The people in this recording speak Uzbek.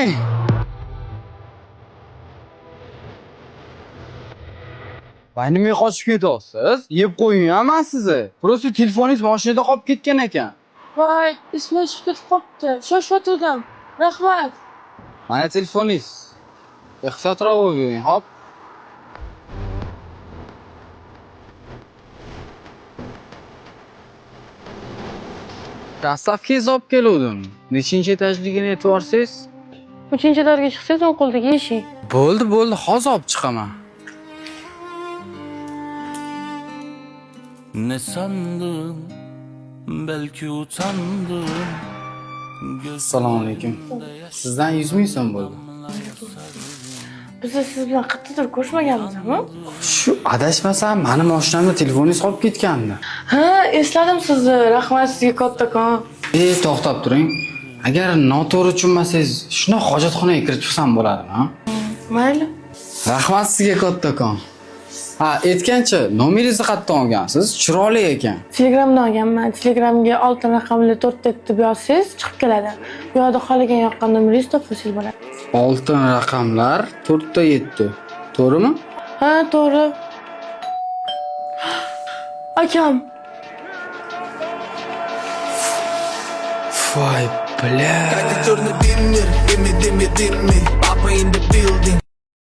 Ey! Voy, nimaga qochib ketyapsiz? Yeb qo'yingman sizni. Просто telefoningiz mashinada qolib ketgan ekan. Voy, esimdan chiqib ketib qopti. Shoshib Rahmat. Mana telefoningiz. Ehtiyotroq bo'ling, hop. Dastavkangizni olib keluvdim. Nechinchi etajligini aytvorsiz? 3-larga chiqsangiz o'ng qo'ldagi eshik. Bo'ldi, hozir olib chiqaman. Ne sandın, belki utandın. Assalomu alaykum. Sizdan 100 ming so'm bo'ldi. Biz siz bilan qattiqdir ko'rishmaganmizmi? Shu adashmasam, mani mashinamda telefoningiz qolib ketgandi. Ha, esladim sizni. Rahmat sizga kattakon. To'xtab turing. Agar noto'g'ri tushunmasangiz, shuni hojatxonaga kirib chiqsam bo'ladimi? Mayli. Rahmat sizga kattakon. Ha, aytgancha, nomeringizni qayerdan olgansiz? Chiroyli ekan. Telegramdan olganman. Telegramga oltin raqamli 4 deb yozsangiz chiqib keladi. Bu yerda qolgan yoqqan nomeringizni topsangiz bo'ladi. Oltin raqamlar 4 ta 7. To'g'rimi? Ha, to'g'ri. Akam. Voy, bля. Как черный дымер, дымми, Papa in the building.